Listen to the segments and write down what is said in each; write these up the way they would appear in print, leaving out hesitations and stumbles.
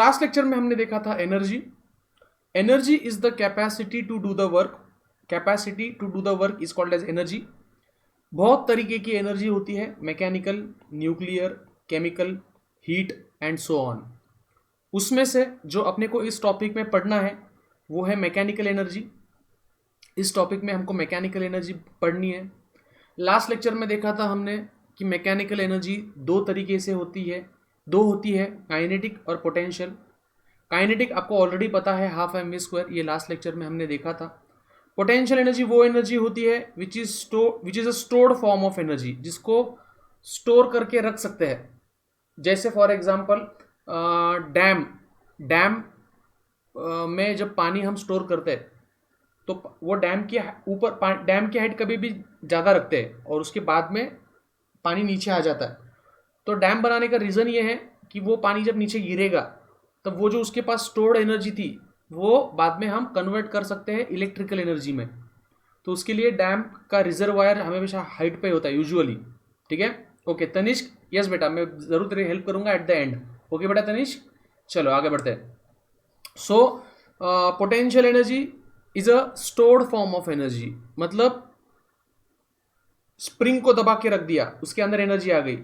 Last lecture में हमने देखा था energy. Energy is the capacity to do the work. Capacity to do the work is called as energy. बहुत तरीके की एनर्जी होती है, mechanical, nuclear, chemical, heat and so on. उसमें से जो अपने को इस टॉपिक में पढ़ना है वो है मैकेनिकल एनर्जी. इस टॉपिक में हमको मैकेनिकल एनर्जी पढ़नी है. लास्ट लेक्चर में देखा था हमने कि मैकेनिकल एनर्जी दो तरीके से होती है. दो होती है, काइनेटिक और पोटेंशियल. काइनेटिक आपको ऑलरेडी पता है, हाफ एम वी स्क्वायर, ये लास्ट लेक्चर में हमने देखा था. पोटेंशियल एनर्जी वो एनर्जी होती है which is a stored form of energy, जिसको स्टोर करके रख सकते हैं. जैसे फॉर एग्जांपल डैम में जब पानी हम स्टोर करते हैं तो वो डैम के ऊपर, डैम की हाइट कभी भी ज़्यादा रखते हैं और उसके बाद में पानी नीचे आ जाता है. तो डैम बनाने का रीज़न ये है कि वो पानी जब नीचे गिरेगा तब वो जो उसके पास स्टोर्ड एनर्जी थी वो बाद में हम कन्वर्ट कर सकते हैं इलेक्ट्रिकल एनर्जी में. तो उसके लिए डैम का रिजर्वायर हमेशा हाइट पे होता है यूजुअली. ठीक है, ओके तनिष्क. यस बेटा, मैं ज़रूर तेरी हेल्प करूंगा एट द एंड. ओके बेटा तनिष्क, चलो आगे बढ़ते हैं. So potential energy is a stored form of energy. मतलब स्प्रिंग को दबा के रख दिया, उसके अंदर एनर्जी आ गई.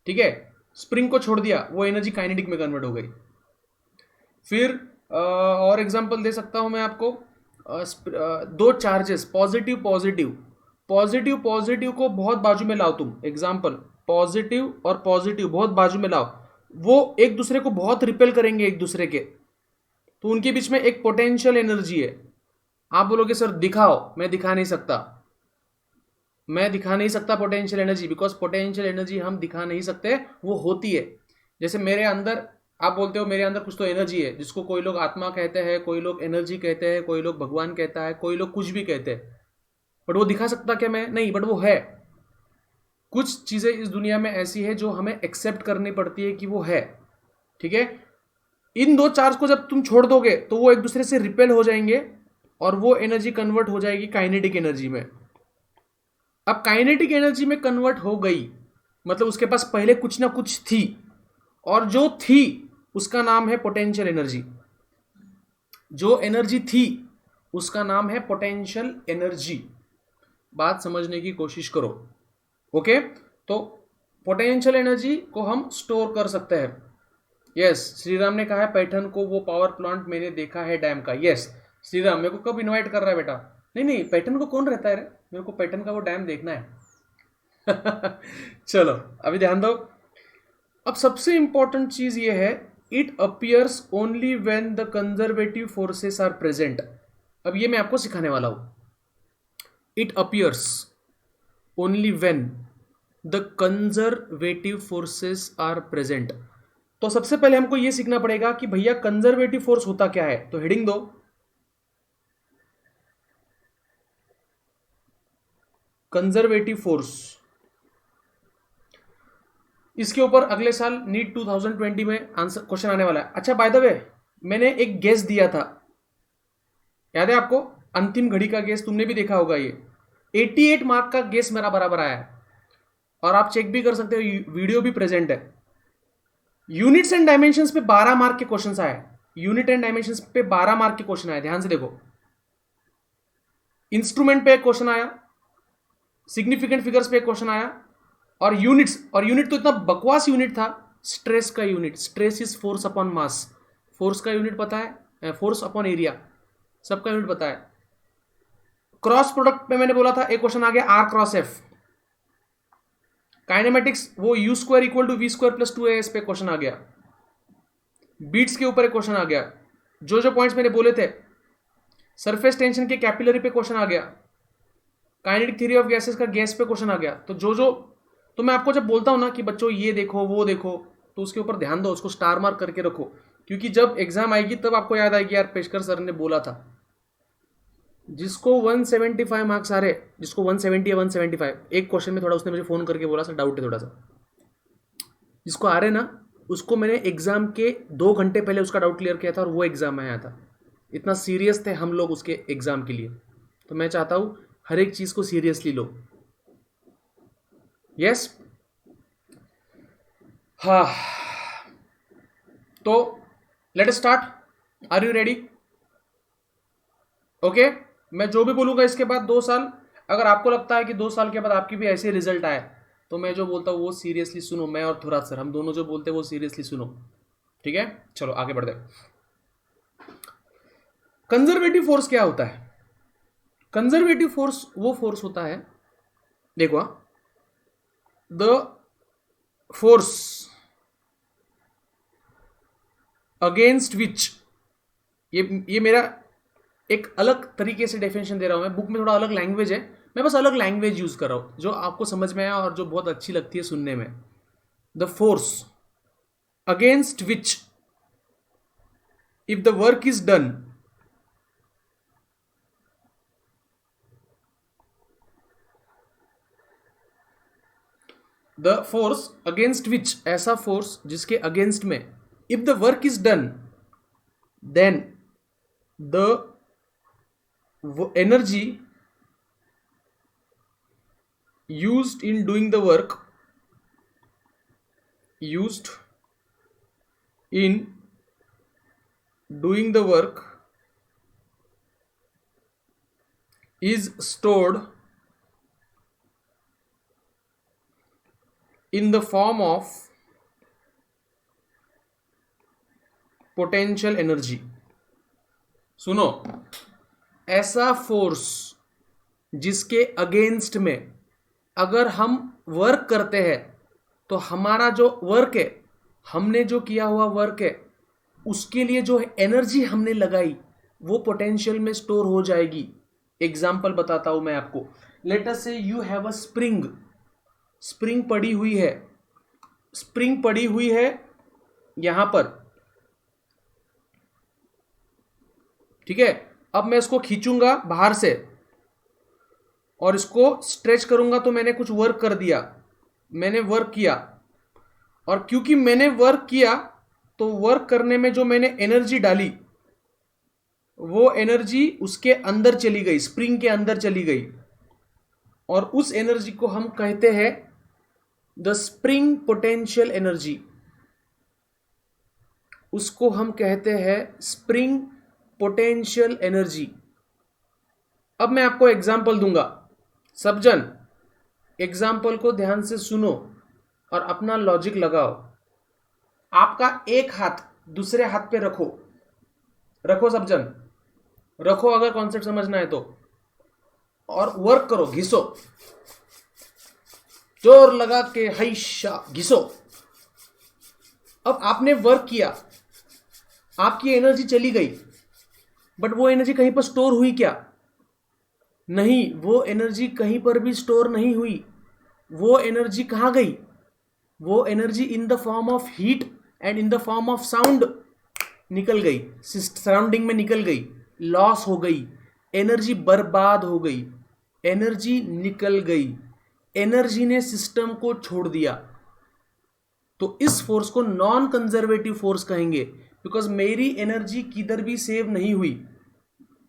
ठीक है, स्प्रिंग को छोड़ दिया, वो एनर्जी काइनेटिक में कन्वर्ट हो गई. फिर और एग्जांपल दे सकता हूं मैं आपको. दो charges, positive positive, positive positive को बहुत बाजू में लाओ तुम. एग्जांपल, पॉजिटिव और पॉजिटिव बहुत बाजू में लाओ, वो एक दूसरे को बहुत रिपेल करेंगे एक दूसरे के. तो उनके बीच में एक पोटेंशियल एनर्जी है. आप बोलोगे सर दिखाओ, मैं दिखा नहीं सकता. मैं दिखा नहीं सकता potential energy, because potential energy हम दिखा नहीं सकते, वो होती है. जैसे मेरे अंदर, आप बोलते हो मेरे अंदर कुछ तो एनर्जी है, जिसको कोई लोग आत्मा कहते हैं, कोई लोग एनर्जी कहते हैं, कोई लोग भगवान कहता है, कोई लोग कुछ भी कहते हैं. बट वो दिखा सकता क्या मैं? नहीं, बट वो है. कुछ चीज़ें इस दुनिया में ऐसी है जो हमें एक्सेप्ट करनी पड़ती है कि वो है. ठीक है, इन दो चार्ज को जब तुम छोड़ दोगे तो वो एक दूसरे से रिपेल हो जाएंगे और वो एनर्जी कन्वर्ट हो जाएगी काइनेटिक एनर्जी में. अब काइनेटिक एनर्जी में कन्वर्ट हो गई मतलब उसके पास पहले कुछ ना कुछ थी, और जो थी उसका नाम है पोटेंशियल एनर्जी. जो एनर्जी थी उसका नाम है पोटेंशियल एनर्जी. बात समझने की कोशिश करो. ओके, तो पोटेंशियल एनर्जी को हम स्टोर कर सकते हैं. यस, श्रीराम ने कहा है पैठन को वो पावर प्लांट मैंने देखा है डैम का. यस श्रीराम, मेरे को कब इनवाइट कर रहा है बेटा? नहीं, पैठन को कौन रहता है रे? मेरे को पैठन का वो डैम देखना है. चलो अभी ध्यान दो. अब सबसे इंपॉर्टेंट चीज ये है, it appears only when the conservative forces are present. अब ये मैं आपको सिखाने वाला हूं. It appears only when the conservative forces are present. तो सबसे पहले हमको ये सीखना पड़ेगा कि भैया कंजर्वेटिव फोर्स होता क्या है. तो हेडिंग दो, कंजर्वेटिव फोर्स. इसके ऊपर अगले साल नीट 2020 में आंसर क्वेश्चन आने वाला है. अच्छा बाय द वे, मैंने एक गेस दिया था, याद है आपको? अंतिम घड़ी का गेस तुमने भी देखा होगा. ये 88 मार्क का गेस मेरा बराबर आया है, और आप चेक भी कर सकते हो, वीडियो भी प्रेजेंट है. यूनिट्स एंड डायमेंशंस पे 12 मार्क के क्वेश्चन आए. यूनिट एंड डायमेंशंस पे 12 मार्क के क्वेश्चन आए, ध्यान से देखो. इंस्ट्रूमेंट पे एक क्वेश्चन आया, सिग्निफिकेंट फिगर्स पे एक क्वेश्चन आया, और यूनिट्स, और यूनिट तो इतना बकवास यूनिट था, स्ट्रेस का unit. Stress is force upon mass. Force का यूनिट पता है, फोर्स अपॉन एरिया, सबका यूनिट पता है. क्रॉस प्रोडक्ट पे मैंने बोला था, एक क्वेश्चन आ गया आर क्रॉस एफ. काइनेमेटिक्स, वो u square equal to v square plus 2as पे क्वेश्चन आ गया. बीट्स के ऊपर एक क्वेश्चन आ गया. जो पॉइंट्स मैंने बोले थे, सरफेस टेंशन के कैपिलरी पे क्वेश्चन आ गया. काइनेटिक थ्योरी ऑफ गैसेस का गैस पे क्वेश्चन आ गया. तो मैं आपको जब बोलता हूं ना कि बच्चों ये देखो वो देखो, तो उसके ऊपर ध्यान दो, उसको स्टार मार्क करके रखो, क्योंकि जब एग्जाम आएगी तब आपको याद आएगी यार पेशकर सर ने बोला था. जिसको 175 मार्क्स आ रहे, जिसको 170 या 175, एक क्वेश्चन में थोड़ा उसने मुझे फोन करके बोला सर डाउट है थोड़ा सा, जिसको आ रहे ना उसको मैंने एग्जाम के 2 घंटे पहले उसका डाउट क्लियर किया था, और वो एग्जाम में आया था. इतना सीरियस थे हम लोग उसके एग्जाम के लिए. तो मैं चाहता हूँ हर एक चीज को सीरियसली लो. यस, हाँ. तो let us start, are you ready? Okay, मैं जो भी बोलूंगा इसके बाद 2 साल, अगर आपको लगता है कि 2 साल के बाद आपकी भी ऐसे रिजल्ट आए तो मैं जो बोलता हूँ वो सीरियसली सुनो, मैं और थोड़ा सर हम दोनों जो बोलते हैं वो सीरियसली सुनो, ठीक है? चलो आगे बढ़ते हैं। कंजर्वेटिव फोर्स क्या होता है? कंजर्वेटिव फोर्स वो फोर्स होता है, देखो, द फोर्स अगेंस्ट विच, ये मेरा एक अलग तरीके से डेफिनेशन दे रहा हूं मैं, बुक में थोड़ा अलग लैंग्वेज है, मैं बस अलग लैंग्वेज यूज कर रहा हूं जो आपको समझ में आया और जो बहुत अच्छी लगती है सुनने में। The force against which if the work is done, the force against which, ऐसा फोर्स जिसके अगेंस्ट में if the work is done then the energy used in doing the work, used in doing the work is stored in the form of potential energy। सुनो, ऐसा force जिसके against में अगर हम work करते हैं तो हमारा जो वर्क है, हमने जो किया हुआ वर्क है, उसके लिए जो एनर्जी हमने लगाई वो पोटेंशियल में स्टोर हो जाएगी। एग्जाम्पल बताता हूं मैं आपको। लेट अस से you have a spring, spring पड़ी हुई है, स्प्रिंग पड़ी हुई है यहां पर, ठीक है? अब मैं इसको खींचूंगा बाहर से और इसको स्ट्रेच करूंगा तो मैंने कुछ वर्क कर दिया, मैंने वर्क किया, और क्योंकि मैंने वर्क किया तो वर्क करने में जो मैंने एनर्जी डाली वो एनर्जी उसके अंदर चली गई, स्प्रिंग के अंदर चली गई, और उस एनर्जी को हम कहते हैं द स्प्रिंग पोटेंशियल एनर्जी, उसको हम कहते हैं स्प्रिंग पोटेंशियल एनर्जी। अब मैं आपको एग्जाम्पल दूंगा, सब जन एग्जाम्पल को ध्यान से सुनो और अपना लॉजिक लगाओ। आपका एक हाथ दूसरे हाथ पे रखो, रखो सब जन, रखो अगर कॉन्सेप्ट समझना है तो, और वर्क करो, घिसो, जोर लगा के हैशा घिसो। अब आपने वर्क किया, आपकी एनर्जी चली गई, बट वो एनर्जी कहीं पर स्टोर हुई क्या? नहीं, वो एनर्जी कहीं पर भी स्टोर नहीं हुई। वो एनर्जी कहां गई? वो energy in the form of heat and in the form of sound निकल गई, सराउंडिंग में निकल गई, लॉस हो गई, एनर्जी बर्बाद हो गई, एनर्जी निकल गई, एनर्जी ने सिस्टम को छोड़ दिया। तो इस फोर्स को नॉन कंजर्वेटिव फोर्स कहेंगे, बिकॉज मेरी एनर्जी किधर भी सेव नहीं हुई।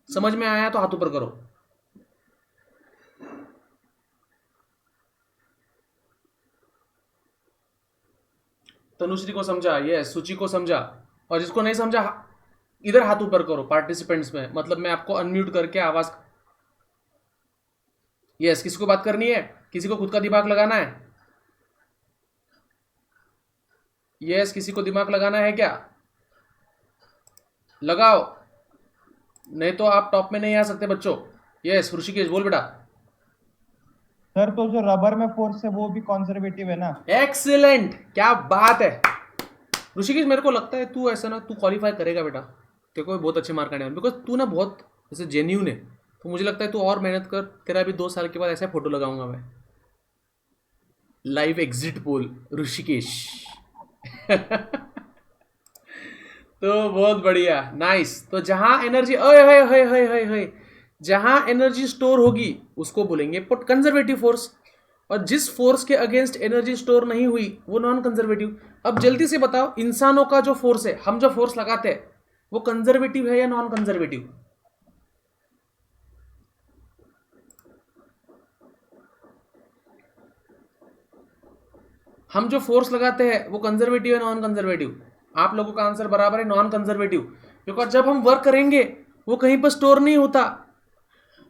समझ में आया तो हाथ ऊपर करो। तनुश्री को समझा, ये सुचि को समझा, और जिसको नहीं समझा इधर हाथ ऊपर करो पार्टिसिपेंट्स में, मतलब मैं आपको अनम्यूट करके आवाज। यस, किसी को बात करनी है? किसी को खुद का दिमाग लगाना है? यस, किसी को दिमाग लगाना है क्या? लगाओ, नहीं तो आप टॉप में नहीं आ सकते बच्चों। यस, ऋषिकेश बोल बेटा। सर तो जो रबर में फोर्स है वो भी कंजर्वेटिव है ना? एक्सीलेंट, क्या बात है ऋषिकेश। मेरे को लगता है तू ऐसा ना, तू क्वालिफाई करेगा बेटा, तेरे को भी बहुत अच्छे मार्क आने वाले, बिकॉज तू ना बहुत जैसे जेन्यून है, तो मुझे लगता है तू और मेहनत कर, तेरा भी 2 साल के बाद ऐसा फोटो लगाऊंगा मैं। Live exit poll Rishikesh. तो बहुत बढ़िया, नाइस। तो जहां एनर्जी जहां एनर्जी स्टोर होगी उसको बोलेंगे कंजर्वेटिव फोर्स, और जिस फोर्स के अगेंस्ट एनर्जी स्टोर नहीं हुई वो नॉन कंजर्वेटिव। अब जल्दी से बताओ, इंसानों का जो फोर्स है, हम जो फोर्स लगाते हैं वो कंजर्वेटिव है या नॉन कंजर्वेटिव? हम जो फोर्स लगाते हैं वो कंजर्वेटिव है नॉन कंजर्वेटिव? आप लोगों का आंसर बराबर है नॉन कंजर्वेटिव, बिकॉज जब हम वर्क करेंगे वो कहीं पर स्टोर नहीं होता,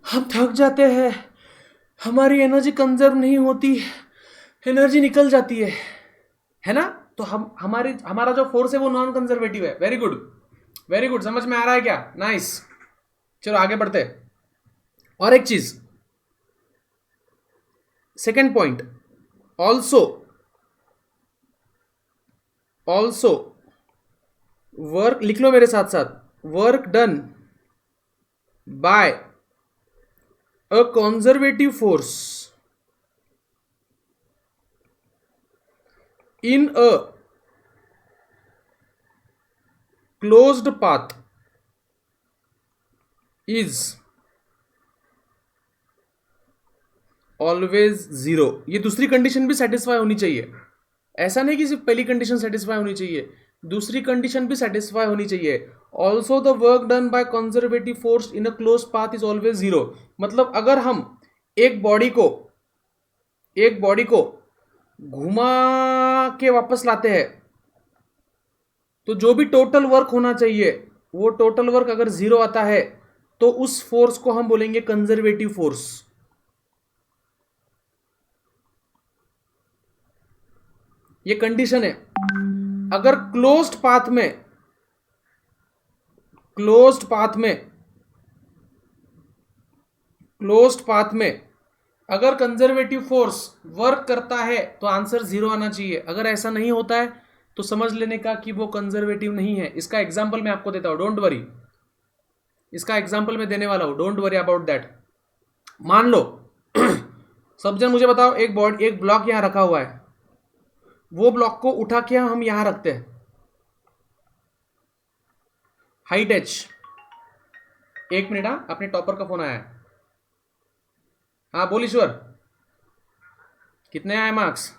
हम थक जाते हैं, हमारी एनर्जी कंजर्व नहीं होती, एनर्जी निकल जाती है ना। तो हमारा जो फोर्स है वो नॉन कंजर्वेटिव है। वेरी गुड, वेरी गुड, समझ में आ रहा है क्या? नाइस। चलो आगे बढ़ते हैं। और एक चीज, सेकेंड पॉइंट, ऑल्सो वर्क, लिख लो मेरे साथ साथ, work done bye a conservative force in a closed path is always zero। ये दूसरी कंडीशन भी सेटिस्फाई होनी चाहिए, ऐसा नहीं कि सिर्फ पहली कंडीशन सेटिस्फाई होनी चाहिए, दूसरी कंडीशन भी सेटिस्फाई होनी चाहिए। Also the work done by conservative force in a close path is always zero. मतलब अगर हम एक बॉडी को घुमा के वापस लाते हैं तो जो भी टोटल वर्क होना चाहिए वो टोटल वर्क अगर जीरो आता है तो उस फोर्स को हम बोलेंगे कंजर्वेटिव फोर्स। ये कंडीशन है। अगर क्लोज्ड पाथ में अगर कंजर्वेटिव फोर्स वर्क करता है तो आंसर जीरो आना चाहिए। अगर ऐसा नहीं होता है तो समझ लेने का कि वो कंजर्वेटिव नहीं है। इसका एग्जांपल मैं आपको देता हूं, डोंट वरी, इसका एग्जांपल मैं देने वाला हूं, डोंट वरी अबाउट दैट। मान लो सब जन मुझे बताओ, एक ब्लॉक यहां रखा हुआ है, वो ब्लॉक को उठा के हम यहां रखते हैं, हाइट एच। एक मिनट, अपने टॉपर का फोन आया है। हाँ बोल ईश्वर, कितने आए मार्क्स?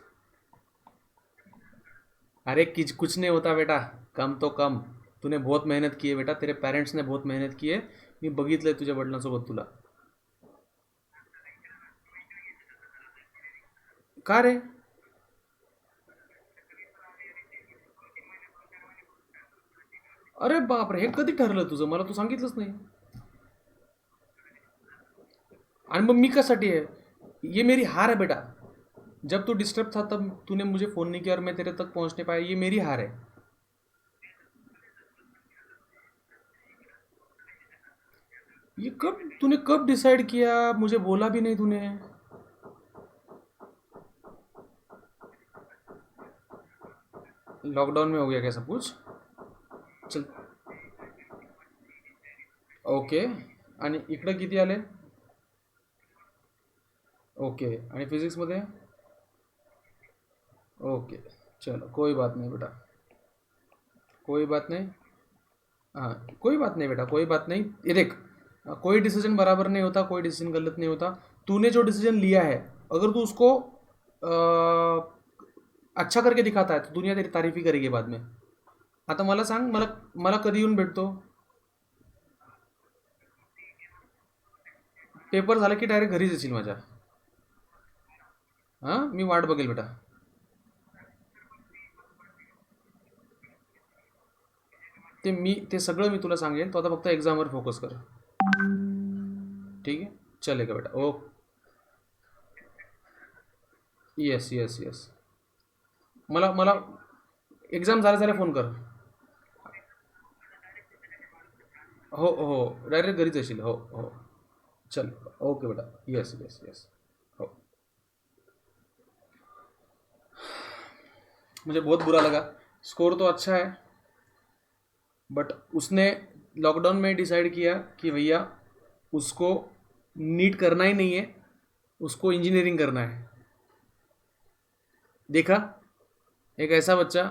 अरे कुछ नहीं होता बेटा, कम तो कम। तूने बहुत मेहनत की है बेटा, तेरे पेरेंट्स ने बहुत मेहनत की आहे, मी बघितलंय तुझ्या वडिलांसोबत तुला। का रे? अरे बापरे, हे कधी ठरलं तुझं? मला तू सांगितलंच नाही। आणि मग मी कशासाठी आहे? ये मेरी हार है बेटा। जब तू डिस्टर्ब था तब तूने मुझे फ़ोन नहीं किया और मैं तेरे तक पहुंच नहीं पाया, ये मेरी हार है। ये तूने कब डिसाइड किया? मुझे बोला भी नहीं तूने। लॉकडाउन में हो गया क्या सब कुछ? चल, ओके। आणि इकडं किती आले? ओके, आणि फिजिक्समध्ये? ओके, चलो कोई बात नहीं बेटा, कोई बात नहीं। हाँ कोई बात नहीं बेटा, कोई बात नहीं। ये देख, कोई डिसीजन बराबर नहीं होता, कोई डिसीजन गलत नहीं होता। तूने जो डिसीजन लिया है अगर तू उसको अच्छा करके दिखाता है तो दुनिया तेरी तारीफ ही करेगी बाद में। आता मला सांग, मला मला कधी येऊन भेटतो? पेपर झाला की डायरेक्ट घरीच येशील माझ्या? हां मी वाट बघेल बेटा। ते सगळं मी तुला सांगेन, तो आता फक्त एक्झामवर फोकस कर, ठीक आहे? चलेगा बेटा, ओ येस येस येस। मला मला एक्झाम झाल्या फोन कर। हो हो, डायरेक्ट घरीच येशील, हो हो। चल, ओके बेटा, यस यस यस, हो। मुझे बहुत बुरा लगा, स्कोर तो अच्छा है बट उसने लॉकडाउन में डिसाइड किया कि भैया उसको नीट करना ही नहीं है, उसको इंजीनियरिंग करना है। देखा, एक ऐसा बच्चा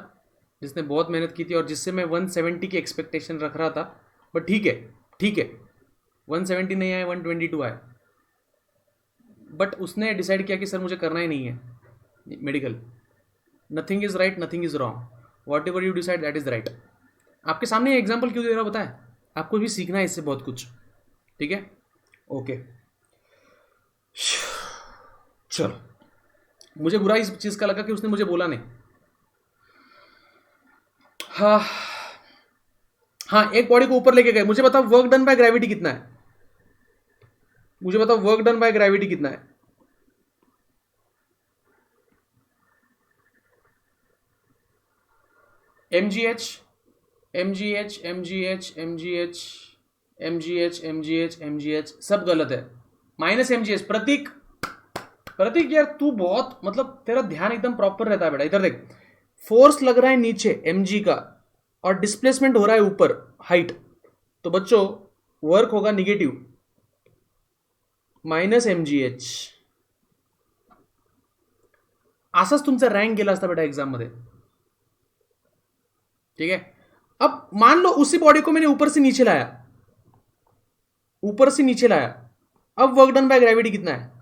जिसने बहुत मेहनत की थी और जिससे मैं 170 की एक्सपेक्टेशन रख रहा था, बट ठीक है, ठीक है, 170 नहीं आए, 122 आए, बट उसने डिसाइड किया कि सर मुझे करना ही नहीं है medical. Nothing is right, nothing is wrong, what ever you decide that is right. आपके सामने एग्जाम्पल क्यों दे रहा पता है? आपको भी सीखना है इससे बहुत कुछ, ठीक है? ओके, चलो। मुझे बुरा इस चीज़ का लगा कि उसने मुझे बोला नहीं। हाँ हाँ, एक बॉडी को ऊपर लेके गए, मुझे बताओ वर्क डन बाय ग्रेविटी कितना है, मुझे बताओ वर्क डन बाय ग्रेविटी कितना है। mgh mgh mgh mgh mgh mgh mgh सब गलत है। Minus mgh। प्रतीक, प्रतीक यार तू बहुत, मतलब तेरा ध्यान एकदम प्रॉपर रहता है बेटा। इधर देख, फोर्स लग रहा है नीचे mg का और डिस्प्लेसमेंट हो रहा है ऊपर हाइट, तो बच्चों वर्क होगा निगेटिव माइनस mgh। असाच तुमचा रँक गेला असता बेटा एग्जाम मध्ये, ठीक है। अब मान लो उसी बॉडी को मैंने ऊपर से नीचे लाया, ऊपर से नीचे लाया, अब वर्क डन बाय ग्रेविटी कितना है।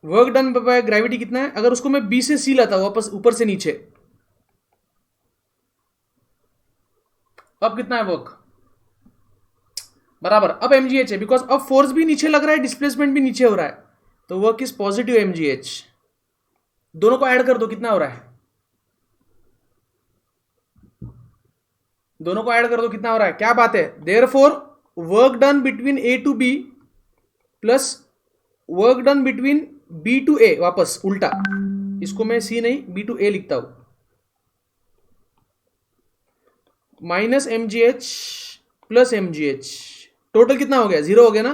वर्क डन बाय ग्रेविटी कितना है, अगर उसको मैं बी से सी लाता हूं वापस ऊपर से नीचे, अब कितना है वर्क, बराबर। अब mgh है, बिकॉज अब फोर्स भी नीचे लग रहा है, डिस्प्लेसमेंट भी नीचे हो रहा है, तो वर्क इज पॉजिटिव mgh। दोनों को ऐड कर दो, कितना हो रहा है, दोनों को ऐड कर दो, कितना हो रहा है, क्या बात है। Therefore work done between A to B plus work done between B to A, वापस उल्टा, इसको मैं सी नहीं बी टू ए लिखता हूं, minus mgh plus mgh, total कितना हो गया, 0 हो गया ना।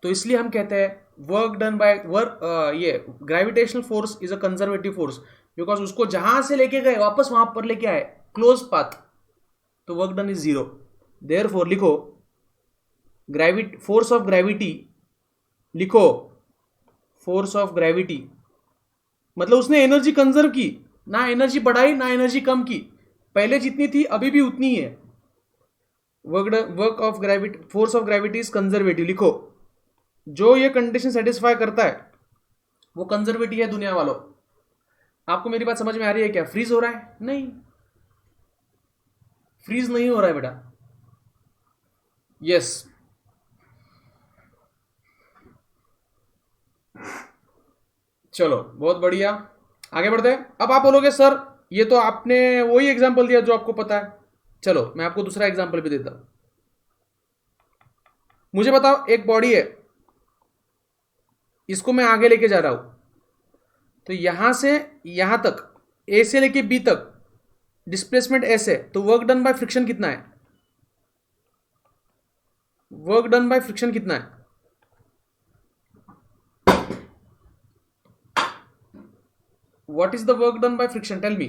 तो इसलिए हम कहते हैं वर्क डन बाय वर्क, ये gravitational force is a conservative force, because उसको जहां से लेके गए वापस वहां पर लेके आए, क्लोज पाथ, तो वर्क डन इज 0। देयरफॉर लिखो फोर्स ऑफ ग्रेविटी, लिखो फोर्स ऑफ ग्रेविटी, मतलब उसने एनर्जी कंजर्व की ना, एनर्जी बढ़ाई ना एनर्जी कम की, पहले जितनी थी अभी भी उतनी ही है। Work of gravity, force of gravity is conservative, लिखो। जो ये कंडीशन सेटिस्फाई करता है वो कंजर्वेटिव है दुनिया वालों। आपको मेरी बात समझ में आ रही है क्या, फ्रीज हो रहा है, नहीं फ्रीज नहीं हो रहा है बेटा, यस। चलो बहुत बढ़िया, आगे बढ़ते हैं। अब आप बोलोगे सर ये तो आपने वही एग्जांपल दिया जो आपको पता है, चलो मैं आपको दूसरा एग्जांपल भी देता हूं। मुझे बताओ एक बॉडी है, इसको मैं आगे लेके जा रहा हूं, तो यहां से यहां तक, ए से लेके बी तक डिस्प्लेसमेंट एस है, तो वर्क डन बाय फ्रिक्शन कितना है, वर्क डन बाय फ्रिक्शन कितना है, what is the work done by friction, tell me.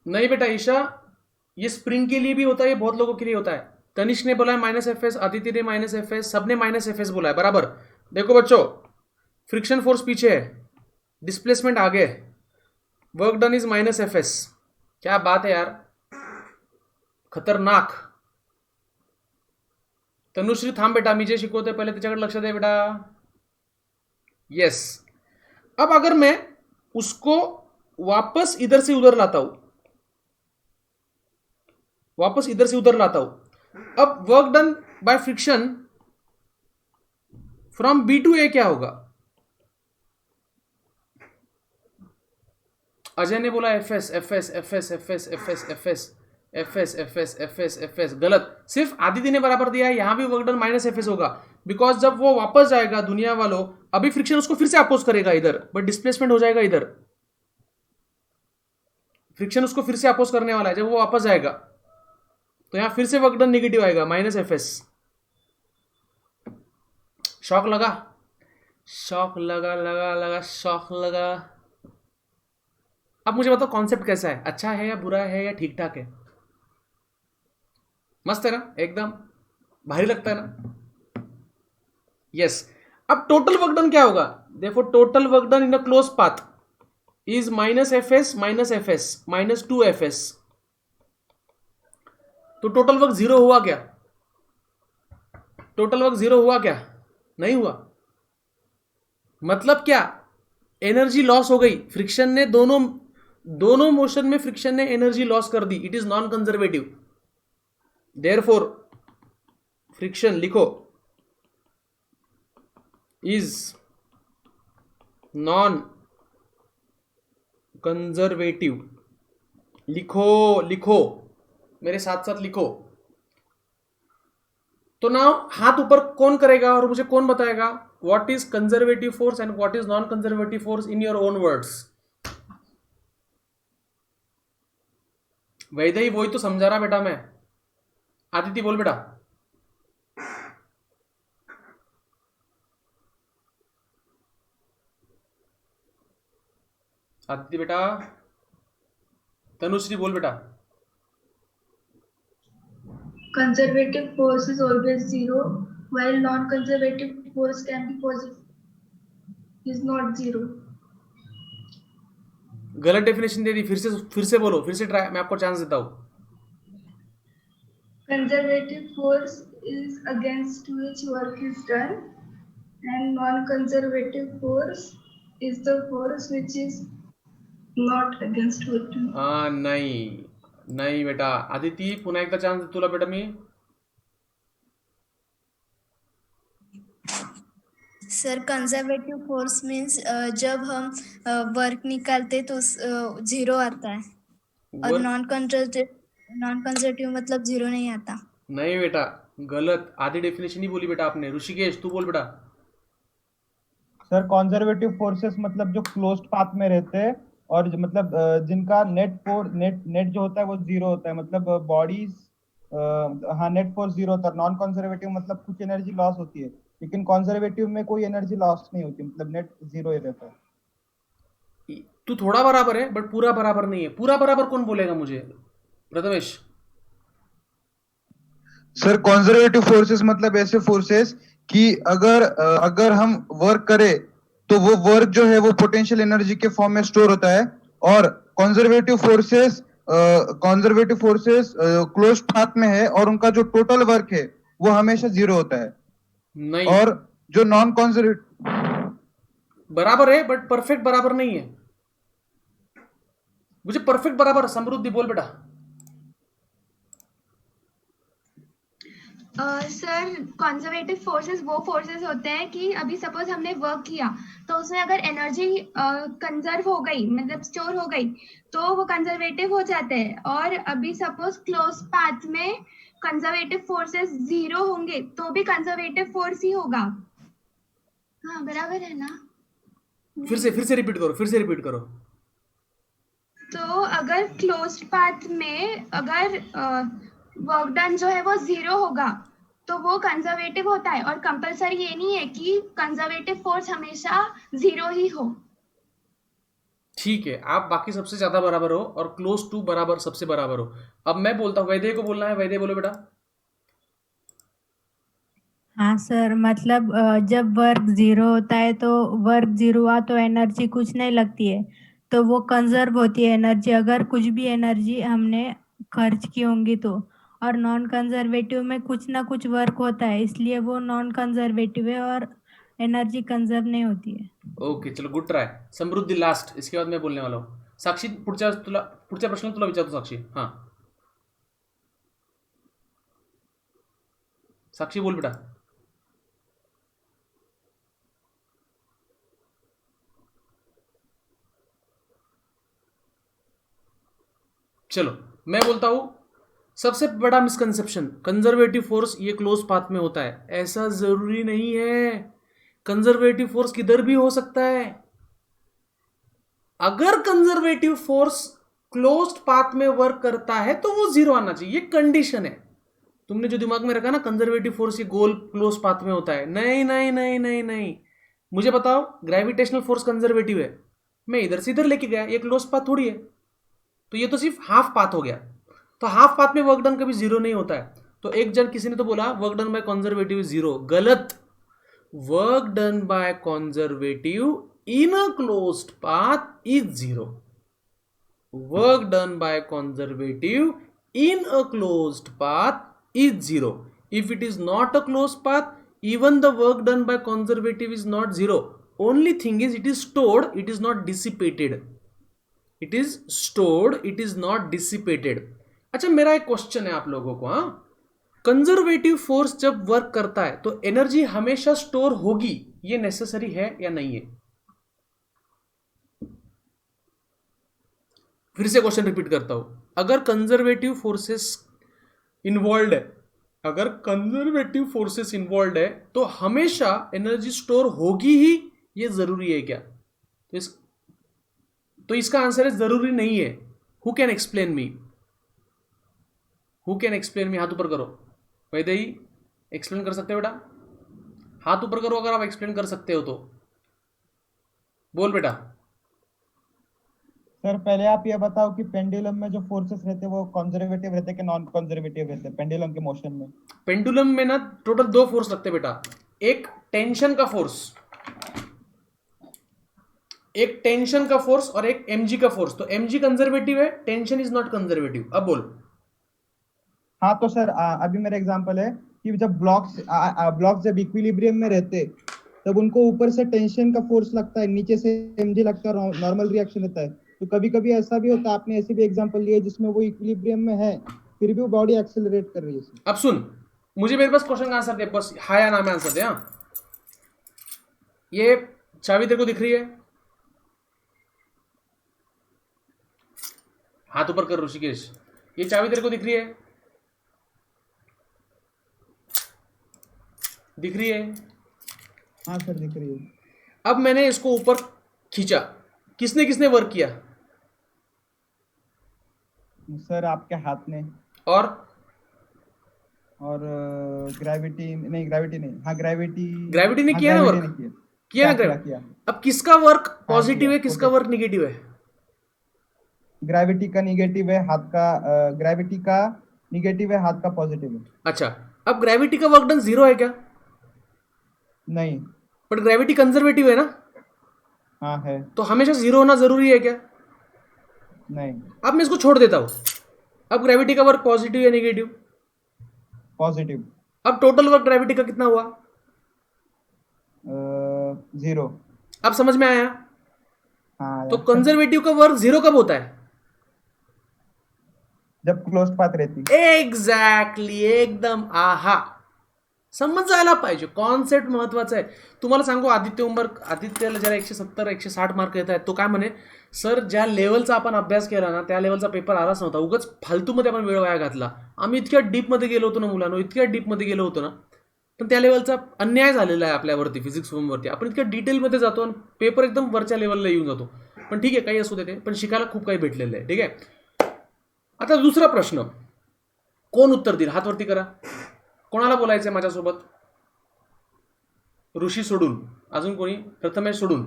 नहीं बेटा ईशा, ये स्प्रिंग के लिए भी होता है, ये बहुत लोगों के लिए होता है। तनिष्क ने बोला है माइनस एफ एस, आदित्य ने माइनस एफ एस, सबने माइनस एफ एस बोला है, बराबर। देखो बच्चों, फ्रिक्शन फोर्स पीछे है, डिस्प्लेसमेंट आगे है, work done is minus F S. क्या बात है यार, खतरनाक। तनुश्री थांब बेटा, मी जे शिकवतोय पहिले त्याच्याकडे लक्ष दे बेटा, यस। अब अगर मैं उसको वापस इधर से उधर लाता हूं, वापस इधर से उधर लाता हूं, अब work done by friction from B to A क्या होगा। अजय ने बोला F S F S F S F S F S F S F S F S F S F S, गलत। सिर्फ आदित्य ने बराबर दिया है, यहां भी work done minus F S होगा, बिकॉज जब वो वापस जाएगा दुनिया वालों, अभी फ्रिक्शन उसको फिर से अपोज करेगा इधर, बट डिस्प्लेसमेंट हो जाएगा इधर, फ्रिक्शन उसको फिर से अपोज करने वाला है, जब वो वापस जाएगा तो यहां फिर से वर्क डन नेगेटिव आएगा, माइनस एफ एस। शॉक लगा, शॉक लगा लगा लगा, शॉक लगा। अब मुझे बताओ कॉन्सेप्ट कैसा है, अच्छा है या बुरा है या ठीक ठाक है, मस्त है ना, एकदम भारी लगता है ना, यस। अब टोटल वर्क डन क्या होगा, देखो total work done in a close path is minus F S minus 2 F S. तो टोटल वर्क 0 हुआ क्या, टोटल वर्क 0 हुआ क्या, नहीं हुआ। मतलब क्या, एनर्जी लॉस हो गई, फ्रिक्शन ने दोनों मोशन में फ्रिक्शन ने एनर्जी लॉस कर दी, it is non conservative. Therefore friction लिखो, इज नॉन कंजर्वेटिव, लिखो लिखो, मेरे साथ साथ लिखो। तो ना हाथ ऊपर कौन करेगा और मुझे कौन बताएगा what is conservative force and what is non conservative force in your own words. वैदे ही वही तो समझा रहा बेटा मैं। आदित्य बोल बेटा। आदित्य बेटा। तनुश्री बोल बेटा। Conservative force is always zero, while non-conservative force can be positive, is not zero. गलत डेफिनेशन दे दी, फिर से बोलो, फिर से ट्राई, मैं आपको चांस देता हूं। Conservative force is against which work is done, and non-conservative force is the force which is not against work done. नाही नाही बेटा। आदिती पुन्हा एकदा चान्स तुला बेटा मी। सर कंजर्वेटिव फोर्स मीन्स जब हम वर्क निकालते तो जीरो आता है, और नॉन कंजर्वेटिव मतलब जीरो नहीं आता। नहीं बेटा, गलत, आधी डेफिनेशन ही बोली बेटा आपने। ऋषिकेश तू बोल बेटा। सर कंजर्वेटिव फोर्सेस मतलब जो क्लोज्ड पाथ में रहते हैं और मतलब जिनका नेट जो होता है वो जीरो होता है, मतलब बॉडीज, हाँ नेट फोर्स जीरो होता है। नॉन कंजर्वेटिव मतलब कुछ एनर्जी लॉस होती है, लेकिन कंजर्वेटिव में कोई एनर्जी लॉस नहीं होती, मतलब नेट जीरो ही रहता है। तू थोड़ा बराबर है बट पूरा बराबर नहीं है। पूरा बराबर कौन बोलेगा मुझे? प्रथमेश। सर कंजर्वेटिव फोर्सेस मतलब ऐसे फोर्सेस कि अगर हम वर्क करें तो वो वर्क जो है वो पोटेंशियल एनर्जी के फॉर्म में स्टोर होता है, और कंजर्वेटिव फोर्सेस क्लोज पाथ में है और उनका जो टोटल वर्क है वो हमेशा जीरो होता है। नहीं, और जो नॉन कंजर्वेटिव बराबर है बट परफेक्ट बराबर नहीं है। मुझे परफेक्ट बराबर। समृद्धि बोल बेटा। सर कंजर्वेटिव फोर्सेस वो फोर्सेस होते हैं कि अभी सपोज हमने वर्क किया तो उसमें अगर एनर्जी कंजर्व हो गई, मतलब स्टोर हो गई, तो वो कंजर्वेटिव हो जाते हैं। और अभी सपोज क्लोज पाथ में कंजर्वेटिव फोर्सेस जीरो होंगे तो भी कंजर्वेटिव फोर्स ही होगा। हाँ बराबर है ना? फिर से रिपीट करो। तो अगर क्लोज पाथ में अगर वर्क डन जो है वो जीरो होगा तो वो कंजर्वेटिव होता है, और कंपलसरी ये नहीं है कि कंजर्वेटिव फोर्स हमेशा जीरो ही हो। ठीक है, आप बाकी सबसे ज्यादा बराबर हो और क्लोज टू बराबर सबसे बराबर हो। अब मैं बोलता हूं, वैद्य को बोलना है। वैद्य बोलो बेटा। हाँ सर, मतलब जब वर्क जीरो होता है तो वर्क जीरो हुआ तो एनर्जी कुछ नहीं लगती है, तो वो कंजर्व होती है एनर्जी, अगर कुछ भी एनर्जी हमने खर्च की होंगी तो। और नॉन कंजर्वेटिव में कुछ ना कुछ वर्क होता है, इसलिए वो नॉन कंजर्वेटिव है और एनर्जी कंजर्व नहीं होती है। ओके चलो, गुड ट्राय। समृद्धि लास्ट, इसके बाद मैं बोलने वाला हूँ। साक्षी पुढच्या प्रश्न तुला विचारतो। साक्षी, हाँ साक्षी बोल बेटा। चलो मैं बोलता हूं, सबसे बड़ा मिसकंसेप्शन, कंजर्वेटिव फोर्स ये क्लोज पाथ में होता है। ऐसा जरूरी नहीं है, कंजर्वेटिव फोर्स किधर भी हो सकता है। अगर कंजर्वेटिव फोर्स क्लोज्ड पाथ में वर्क करता है तो वो जीरो आना चाहिए, ये कंडीशन है। तुमने जो दिमाग में रखा ना कंजर्वेटिव फोर्स ये गोल क्लोज पाथ में होता है, नहीं नहीं नहीं नहीं नहीं। मुझे बताओ, ग्रेविटेशनल फोर्स कंजर्वेटिव है, मैं इधर से इधर लेके गया, ये क्लोज पाथ थोड़ी है। तो ये तो सिर्फ हाफ पाथ हो गया। तो हाफ पाथ में वर्क डन कभी जीरो नहीं होता है। तो एक जन किसी ने तो बोला work done by conservative is zero, गलत। Work done by conservative in a closed path is zero. Work done by conservative in a closed path is zero. If it is not a closed path, even the work done by conservative is not zero. Only thing is it is stored, it is not dissipated. It is stored, it is not dissipated. अच्छा, मेरा एक question है आप लोगों को। हाँ, conservative force जब work करता है तो एनर्जी हमेशा स्टोर होगी, ये नेसेसरी है या नहीं है? फिर से क्वेश्चन रिपीट करता हूं, अगर कंजर्वेटिव फोर्सेस इन्वॉल्व है, अगर कंजर्वेटिव फोर्सेस इन्वॉल्व है तो हमेशा एनर्जी स्टोर होगी ही, ये जरूरी है क्या? तो इसका आंसर है जरूरी नहीं है। Who can explain me? Who can explain me? हाथ ऊपर करो। वैदे ही एक्सप्लेन कर सकते हो बेटा? हाथ ऊपर करो अगर आप एक्सप्लेन कर सकते हो तो। बोल बेटा। सर पहले आप ये बताओ कि पेंडुलम में जो फोर्सेस रहते हैं वो कंजर्वेटिव रहते हैं कि नॉन कंजर्वेटिव रहते हैं पेंडुलम के मोशन में? पेंडुलम में ना टोटल 2 फोर्स लगते हैं बेटा, एक टेंशन का फोर्स, एक टेंशन का फोर्स और एक mg का फोर्स। तो mg कंजर्वेटिव है, टेंशन इज नॉट कंजर्वेटिव। अब बोल। हाँ तो सर अभी मेरा एग्जांपल है कि जब ब्लॉक्स जब इक्विलिब्रियम में रहते तब उनको ऊपर से टेंशन का फोर्स लगता है, नीचे से mg लगता है, नॉर्मल रिएक्शन रहता है। तो कभी कभी ऐसा भी होता है, आपने ऐसे भी एग्जांपल लिए जिसमें वो इक्विलिब्रियम में है फिर भी वो बॉडी एक्सेलरेट कर रही है। अब सुन, मुझे मेरे पास क्वेश्चन का आंसर दे, बस हाँ या ना में आंसर दे। हाँ, ये चाबी तेरे को दिख रही है? हाथ ऊपर कर ऋषिकेश। ये चाबी तेरे को दिख रही है? दिख रही है? हाँ सर दिख रही है। अब मैंने इसको ऊपर खींचा, किसने किसने वर्क किया? सर आपके हाथ ने। और ग्रेविटी नहीं, ग्रेविटी नहीं, हाँ ग्रेविटी ने किया ना वर्क? किया ना ग्रेविटी? अब किसका वर्क पॉजिटिव है, किसका वर्क निगेटिव है? ग्रेविटी का निगेटिव है, हाथ का ग्रेविटी का निगेटिव है, हाथ का पॉजिटिव है। अच्छा, अब ग्रेविटी का वर्क डन 0 है क्या? नहीं। बट ग्रेविटी कंजर्वेटिव है ना? हाँ है। तो हमेशा 0 होना जरूरी है क्या? नहीं। अब मैं इसको छोड़ देता हूं। अब ग्रेविटी का वर्क पॉजिटिव या निगेटिव? पॉजिटिव। अब टोटल वर्क ग्रेविटी का कितना हुआ? 0। अब समझ में आया? हाँ। तो कंजर्वेटिव का वर्क 0 कब होता है? जब क्लोज्ड पाथ रहती। एक्झॅक्टली, एकदम आहा, समजायला पाहिजे, कॉन्सेप्ट महत्वाचा आहे। तुम्हाला सांगू, आदित्यला जरा 170 160 मार्क येत आहेत, तो काय म्हणे, सर ज्या लेवलचा आपण अभ्यास केला ना त्या लेवलचा पेपर आलाच नव्हता, उगाच फालतूमध्ये आपण वेळ वाया घातला, आम्ही इतक्या डीपमध्ये गेलो होतो ना मुलांनो, इतक्या डीपमध्ये गेलो होतो ना, पण त्या लेवलचा अन्याय झालेला आहे आपल्यावरती, फिजिक्स फॉर्मवरती। आपण इतक्या डिटेलमध्ये जातो आणि पेपर एकदम वरच्या लेवलला येऊन जातो, पण ठीक आहे, काही असू दे, पण शिकायला खूप काही भेटलेलं आहे, ठीक आहे। आता दुसरा प्रश्न, कोण उत्तर देईल? हात वरती करा। कोणाला बोलायचं आहे माझ्यासोबत? ऋषी सोडून अजून कोणी? प्रथमेश सोडून?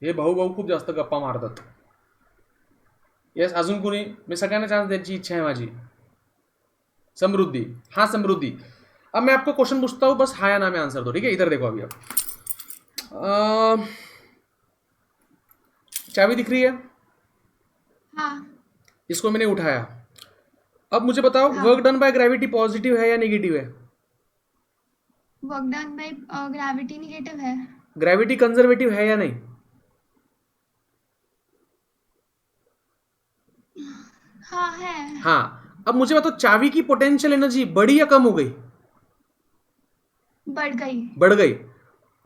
हे भाऊ खूप जास्त गप्पा मारतात। यस, अजून कोणी? मी सगळ्यांना चान्स द्यायची इच्छा है माझी। समृद्धि, हाँ समृद्धि। अब मैं आपको क्वेश्चन पूछता हूँ, बस हाँ या ना में आंसर दो, ठीक है? इधर देखो अभी आप। चाबी दिख रही है? हाँ। इसको मैंने उठाया। अब मुझे बताओ, work done by gravity positive है या नेगेटिव है? Work done by gravity negative है। ग्रेविटी कंजर्वेटिव है या नहीं? हाँ है। हाँ। अब मुझे बताओ, चाबी की पोटेंशियल एनर्जी बढ़ी या कम हो गई? बढ़ गई। बढ़ गई।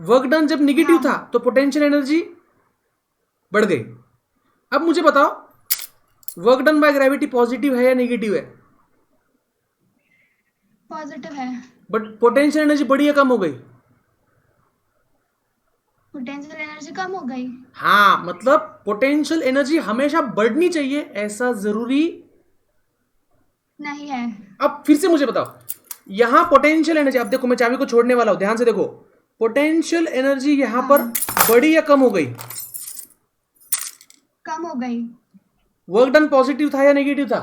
वर्क डन जब निगेटिव था तो पोटेंशियल एनर्जी बढ़ गई। अब मुझे बताओ, work done by gravity positive है या नेगेटिव है? पॉजिटिव है। बट पोटेंशियल एनर्जी बढ़ी या कम हो गई? पोटेंशियल एनर्जी कम हो गई। हाँ, मतलब पोटेंशियल एनर्जी हमेशा बढ़नी चाहिए ऐसा जरूरी नहीं है। अब फिर से मुझे बताओ, यहां पोटेंशियल एनर्जी, अब देखो मैं चाबी को छोड़ने वाला हूं, ध्यान से देखो, पोटेंशियल एनर्जी यहां पर बढ़ी या कम हो गई? कम हो गई। वर्क डन पॉजिटिव था या नेगेटिव था?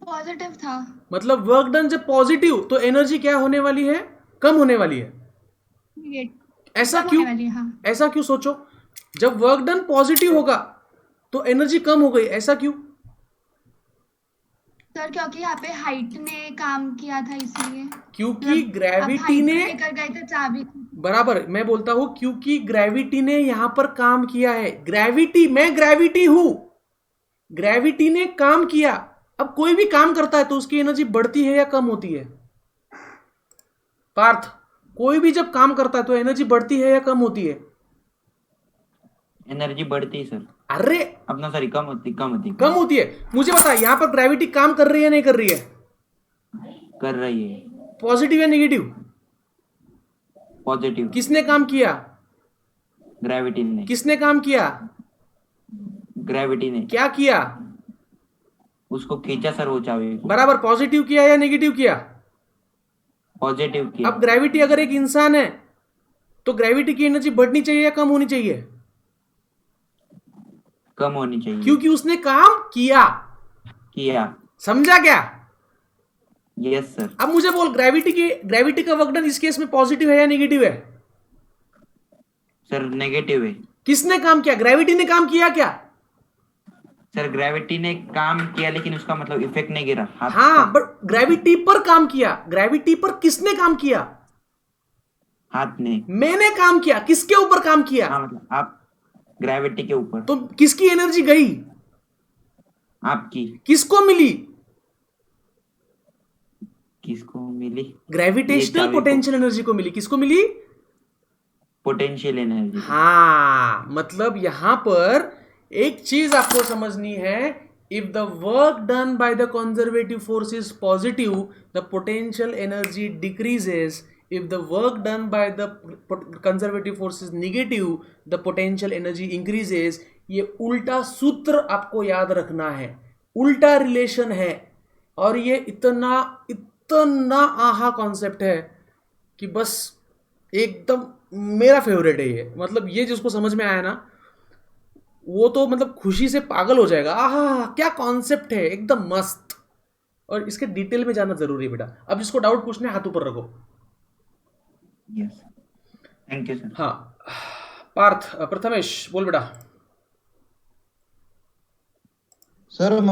पॉजिटिव था। मतलब वर्क डन जब पॉजिटिव तो एनर्जी क्या होने वाली है? कम होने वाली है। ऐसा क्यों? हाँ। ऐसा क्यों? सोचो, जब वर्क डन पॉजिटिव होगा तो एनर्जी कम हो गई, ऐसा क्यों? सर क्योंकि यहाँ पे हाइट ने काम किया था, इसलिए। क्योंकि ग्रेविटी ने लेकर गए थे चाबी। बराबर, मैं बोलता हूं क्योंकि ग्रेविटी ने यहां पर काम किया है। ग्रेविटी, मैं ग्रेविटी हूं, ग्रेविटी ने काम किया। अब कोई भी काम करता है तो उसकी एनर्जी बढ़ती है या कम होती है? पार्थ, कोई भी जब काम करता है तो एनर्जी बढ़ती है या कम होती है? एनर्जी बढ़ती है सर, अरे अपना सॉरी कम होती कम होती है। मुझे बता, यहां पर ग्रेविटी काम कर रही है नहीं कर रही है? कर रही है। पॉजिटिव या नेगेटिव? पॉजिटिव। किसने काम किया? ग्रेविटी ने। किसने काम किया? ग्रेविटी ने। क्या किया? उसको खींचा सर वो चाबी को। बराबर। पॉजिटिव किया या नेगेटिव किया? पॉजिटिव किया। अब ग्रेविटी अगर एक इंसान है तो ग्रेविटी की एनर्जी बढ़नी चाहिए या कम होनी चाहिए? कम होनी चाहिए। क्योंकि उसने काम किया। समझा क्या? Yes sir. अब मुझे बोल, ग्रेविटी का वर्क डन इस केस में पॉजिटिव है या नेगेटिव है? सर नेगेटिव है। किसने काम किया? ग्रेविटी ने काम किया क्या? सर ग्रेविटी ने काम किया लेकिन उसका मतलब इफेक्ट नहीं गिरा हाथ हाँ, पर। बट ग्रेविटी पर काम किया। ग्रेविटी पर किसने काम किया? हाथ ने। मैंने काम किया। किसके ऊपर काम किया? हाँ मतलब आप ग्रेविटी के ऊपर। तो किसकी एनर्जी गई? आपकी। किसको मिली? किसको मिली? ग्रेविटेशनल चाबी को। पोटेंशियल एनर्जी को मिली। किसको मिली? Potential energy. हाँ, मतलब यहां पर एक चीज आपको समझनी है, if the work done by the conservative force is positive the potential energy decreases, if the work done by the conservative force is negative the potential energy increases. ये उल्टा सूत्र आपको याद रखना है, उल्टा रिलेशन है, और ये इतना इतना आहा कॉन्सेप्ट है कि बस एकदम मेरा फेवरेट है ये। मतलब ये जिसको समझ में आया ना वो तो मतलब खुशी से पागल हो जाएगा। आहा, क्या कॉन्सेप्ट है, एकदम मस्त। और इसके डिटेल में जाना जरूरी है बेटा। अब जिसको डाउट पूछने हाथ ऊपर रखो। Yes thank you sir. हाँ पार्थ, प्रथमेश बोल बेटा। सर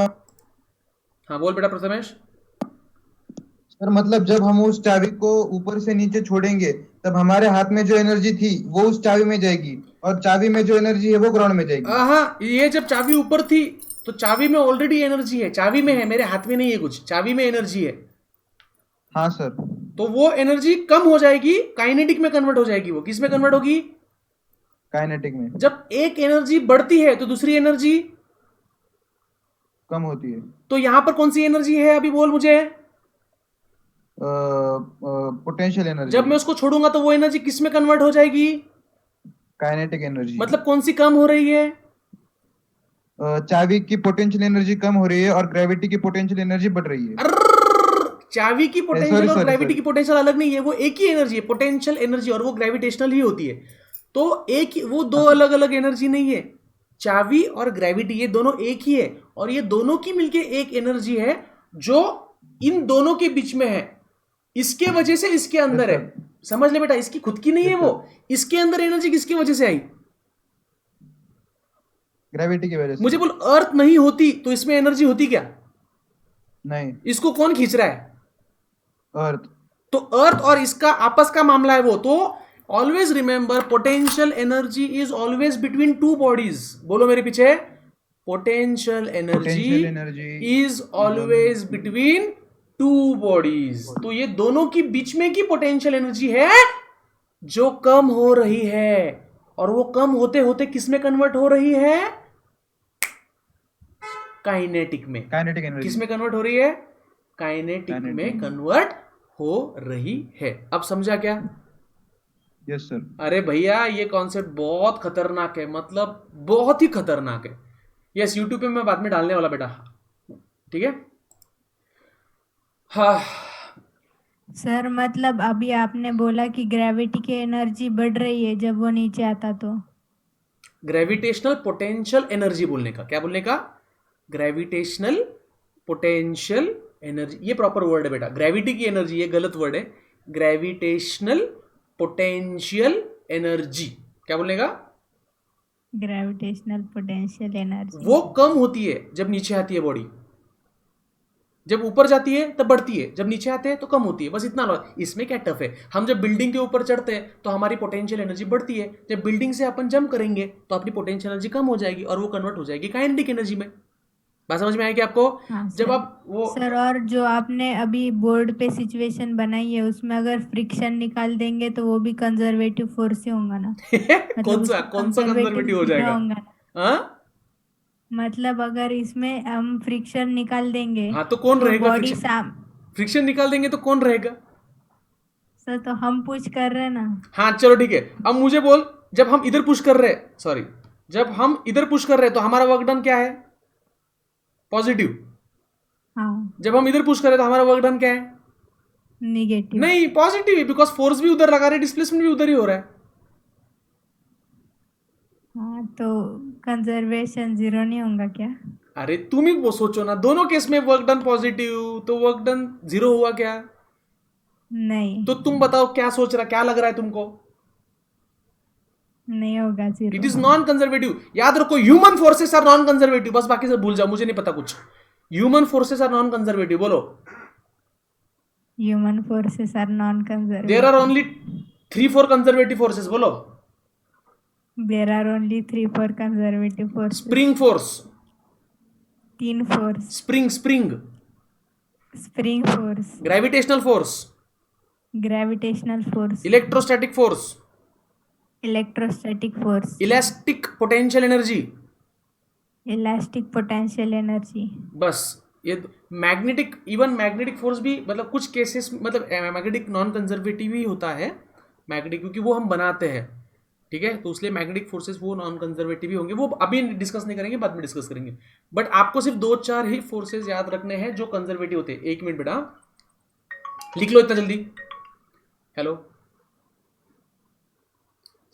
हाँ बोल बेटा प्रथमेश। सर मतलब जब हम उस चाबी को ऊपर से नीचे छोड़ेंगे तब हमारे हाथ में जो एनर्जी थी वो उस चाबी में जाएगी, और चाबी में जो एनर्जी है वो ग्राउंड में जाएगी। हाँ, ये जब चाबी ऊपर थी तो चाबी में ऑलरेडी एनर्जी है। चाबी में है, मेरे हाथ में नहीं है कुछ, चाबी में एनर्जी है। हाँ सर। तो वो एनर्जी कम हो जाएगी, काइनेटिक में कन्वर्ट हो जाएगी। वो किस में कन्वर्ट होगी? काइनेटिक में। जब एक एनर्जी बढ़ती है तो दूसरी एनर्जी कम होती है। तो यहां पर कौन सी एनर्जी है अभी बोल मुझे? Potential energy. जब मैं उसको छोड़ूंगा तो वो एनर्जी किस में कन्वर्ट हो जाएगी? Kinetic energy. मतलब कौन सी कम हो रही है? चाबी की पोटेंशियल एनर्जी कम हो रही है और ग्रेविटी की पोटेंशियल एनर्जी बढ़ रही है। चाबी की पोटेंशियल और sorry, ग्रेविटी sorry. की पोटेंशियल अलग नहीं है, वो एक ही एनर्जी है, पोटेंशियल एनर्जी, और वो ग्रेविटेशनल ही होती है। तो एक ही, वो दो अलग अलग एनर्जी नहीं है। चाबी और ग्रेविटी ये दोनों एक ही है, और ये दोनों की मिलके एक एनर्जी है जो इन दोनों के बीच में है। इसके वजह से इसके अंदर है। समझ ले बेटा, इसकी खुद की नहीं है वो। इसके अंदर एनर्जी किसकी वजह से आई? ग्रेविटी की वजह से। मुझे बोल, अर्थ नहीं होती तो इसमें एनर्जी होती क्या? नहीं। इसको कौन खींच रहा है? अर्थ। तो अर्थ और इसका आपस का मामला है वो। तो always remember, potential energy is always between two bodies. बोलो मेरे पीछे, potential energy is always between two bodies. तो ये दोनों की बीच में की पोटेंशियल एनर्जी है जो कम हो रही है, और वो कम होते होते किस में कन्वर्ट हो रही है? काइनेटिक में। काइनेटिक एनर्जी किस में कन्वर्ट हो रही है? काइनेटिक में कन्वर्ट हो रही है। अब समझा क्या? Yes sir. अरे भैया, ये कॉन्सेप्ट बहुत खतरनाक है, मतलब बहुत ही खतरनाक है। यस, यूट्यूब पे मैं बाद में डालने वाला बेटा, ठीक है? हाँ सर मतलब अभी आपने बोला कि ग्रेविटी की एनर्जी बढ़ रही है जब वो नीचे आता तो। ग्रेविटेशनल पोटेंशियल एनर्जी बोलने का, क्या बोलने का? ग्रेविटेशनल पोटेंशियल एनर्जी, ये प्रॉपर वर्ड है बेटा। ग्रेविटी की एनर्जी ये गलत वर्ड है। ग्रेविटेशनल पोटेंशियल एनर्जी, क्या बोलने का? Gravitational potential energy. वो कम होती है जब नीचे आती है बॉडी। जब ऊपर जाती है तब बढ़ती है, जब नीचे आते हैं तो कम होती है। बस इतना। इसमें क्या टफ है? हम जब बिल्डिंग के ऊपर चढ़ते हैं तो हमारी पोटेंशियल एनर्जी बढ़ती है। जब बिल्डिंग से अपन जंप करेंगे तो अपनी पोटेंशियल एनर्जी कम हो जाएगी और वो कन्वर्ट हो जाएगी काइनेटिक एनर्जी में। बात समझ में आएगी आपको? हाँ जब सर। आप वो सर और जो आपने अभी बोर्ड पे सिचुएशन बनाई है उसमें अगर फ्रिक्शन निकाल देंगे तो वो भी कंजर्वेटिव फोर्स ही होगा ना, मतलब कौन सा उसका कंजर्वेटिव हो जीरो जाएगा? होगा ना। हाँ मतलब अगर इसमें हम फ्रिक्शन निकाल देंगे हाँ, तो कौन तो रहेगा बॉडी फ्रिक्शन? फ्रिक्शन निकाल देंगे तो कौन रहेगा? सर तो हम पूछ कर रहे हैं ना। हाँ चलो ठीक है, अब मुझे बोल, जब हम इधर पुश कर रहे हैं, सॉरी, जब हम इधर पुश कर रहे हैं तो हमारा वर्क डन क्या है? पॉजिटिव। हाँ जब हम इधर पुश कर रहे हैं तो हमारा वर्क डन क्या है? निगेटिव। नहीं, पॉजिटिव है, बिकॉज फोर्स भी उधर लगा रहे, डिस्प्लेसमेंट भी उधर ही हो रहा है। हाँ तो कंजर्वेशन जीरो नहीं होगा क्या? अरे तुम ही वो सोचो ना, दोनों केस में वर्क डन पॉजिटिव, तो वर्क डन जीरो हुआ क्या? नहीं, तो तुम बताओ क्या सोच रहा, क्या लग रहा है तुमको? नहीं होगा it zero. Is non conservative. याद रखो, human forces are non conservative, बस बाकी सब भूल जाओ, मुझे नहीं पता कुछ। Human forces are non conservative, बोलो। Human forces are non there are conservative. Only 3-4 conservative forces, बोलो। There are only 3-4 conservative forces. Spring force, 3 force. Spring spring, spring force, gravitational force, gravitational force, electrostatic force, electrostatic force, elastic potential energy. Elastic potential energy. बस ये magnetic, even magnetic force भी, मतलब कुछ cases, मतलब magnetic non conservative ही होता है magnetic, क्योंकि वो हम बनाते हैं, ठीक है, तो इसलिए मैग्नेटिक फोर्सेस वो नॉन कंजर्वेटिव ही होंगे। वो अभी डिस्कस नहीं करेंगे, बाद में डिस्कस करेंगे। बट आपको सिर्फ 2-4 ही फोर्सेस याद रखने हैं जो कंजर्वेटिव होते हैं। 1 मिनट बेटा, लिख लो इतना जल्दी। हेलो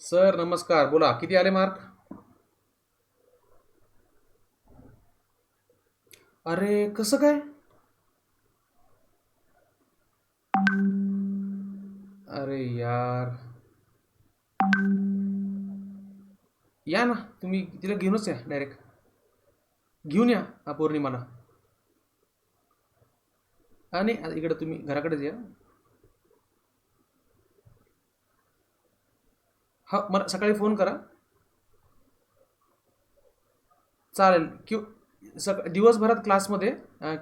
सर, नमस्कार, बोला किती आले मार्क? अरे कसं काय? अरे यार, या ना तुम्ही, तिला घेऊनच या, डायरेक्ट घेऊन या पौर्णिमाला. आणि इकडे तुम्ही घराकडेच या. हा, मला सकाळी फोन करा, चालेल. दिवसभरात क्लासमध्ये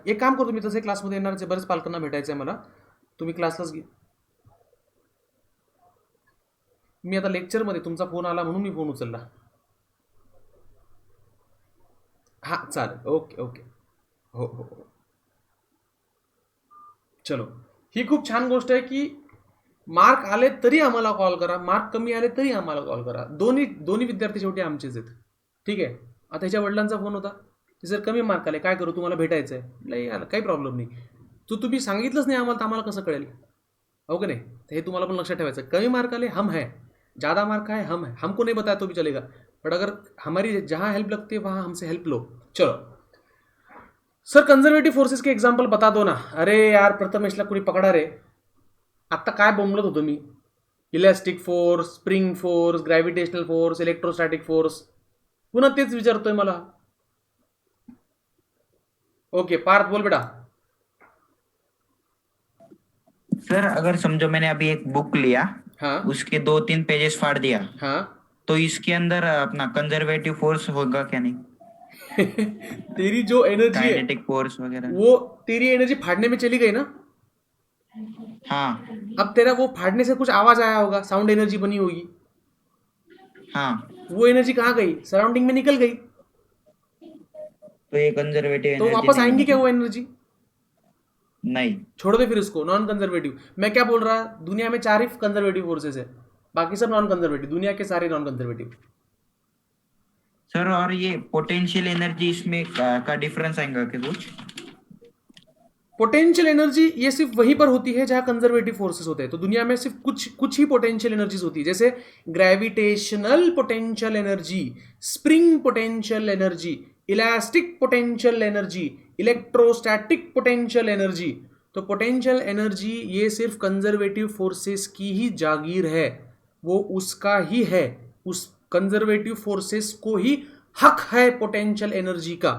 एक काम करतो मी, तसे क्लासमध्ये येणारच आहे, बरेच पालकांना भेटायचं आहे मला. तुम्ही क्लासलाच मी आता लेक्चरमध्ये, तुमचा फोन आला म्हणून मी फोन उचलला. हां चालेल, ओके ओके, हो हो हो. चलो, ही खूप छान गोष्ट आहे की मार्क आले तरी आम्हाला कॉल करा, मार्क कमी आले तरी आम्हाला कॉल करा. दोन्ही विद्यार्थी शेवटी आमचेच आहेत, ठीक आहे. आता ह्याच्या वडिलांचा फोन होता, की जर कमी मार्क आले काय करू, तुम्हाला भेटायचं आहे. नाही आलं काही प्रॉब्लेम नाही. तुम्ही सांगितलंच नाही आम्हाला, तर आम्हाला कसं कळेल, हो का नाही. तर हे तुम्हाला पण लक्षात ठेवायचं. कमी मार्क आले हम है, ज़्यादा मार्क आए हम है, हमको नहीं बताया तो भी चलेगा, बट अगर हमारी जहाँ हेल्प लगती है वहाँ हमसे हेल्प लो. चलो सर, कंजर्वेटिव्ह फोर्सेस के एग्जाम्पल बता दो ना. अरे यार प्रथमेशला कोणी पकडा रे. आत्ता काय बोंबलत होतो मी? Elastic force, spring force, gravitational force, electrostatic force, पुन्हा तेच विचारतोय मला. ओके पार्थ, बोल बेटा. सर अगर समझो मैंने अभी एक बुक लिया, हाँ उसके 2-3 पेजेस फाड़ दिया, हाँ तो इसके अंदर अपना कंजर्वेटिव फोर्स होगा क्या? नहीं, तेरी जो एनर्जी है काइनेटिक फोर्स वगैरह. वो तेरी एनर्जी फाड़ने में चली गई ना. हाँ अब तेरा वो फाड़ने से कुछ आवाज आया होगा, साउंड एनर्जी बनी होगी. हाँ, वो एनर्जी कहाँ गई? सराउंडिंग में निकल गई. तो ये कंजर्वेटिव तो एनर्जी वापस नहीं आएंगी क्या होगी? वो एनर्जी? नहीं. छोड़ दे फिर उसको, नॉन कंजर्वेटिव. मैं क्या बोल रहा, दुनिया में 4 ही कंजर्वेटिव फोर्सेस है, बाकी सब नॉन कंजर्वेटिव, दुनिया के सारे नॉन कंजर्वेटिव. सर और ये पोटेंशियल एनर्जी इसमें का डिफरेंस आएगा क्या कुछ? पोटेंशियल एनर्जी ये सिर्फ वहीं पर होती है जहां कंजर्वेटिव फोर्सेस होते हैं. तो दुनिया में सिर्फ कुछ ही पोटेंशियल एनर्जीज होती है, जैसे gravitational potential energy, spring potential energy, elastic potential energy, electrostatic potential energy. तो पोटेंशियल एनर्जी ये सिर्फ कंजर्वेटिव फोर्सेस की ही जागीर है, वो उसका ही है, उस कंजर्वेटिव फोर्सेस को ही हक है पोटेंशियल एनर्जी का,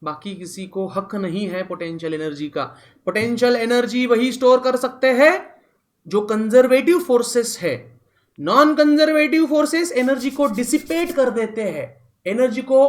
बाकी किसी को हक नहीं है पोटेंशियल एनर्जी का. पोटेंशियल एनर्जी वही स्टोर कर सकते हैं जो कंजर्वेटिव फोर्सेस है. नॉन कंजर्वेटिव फोर्सेस एनर्जी को डिसिपेट कर देते हैं, एनर्जी को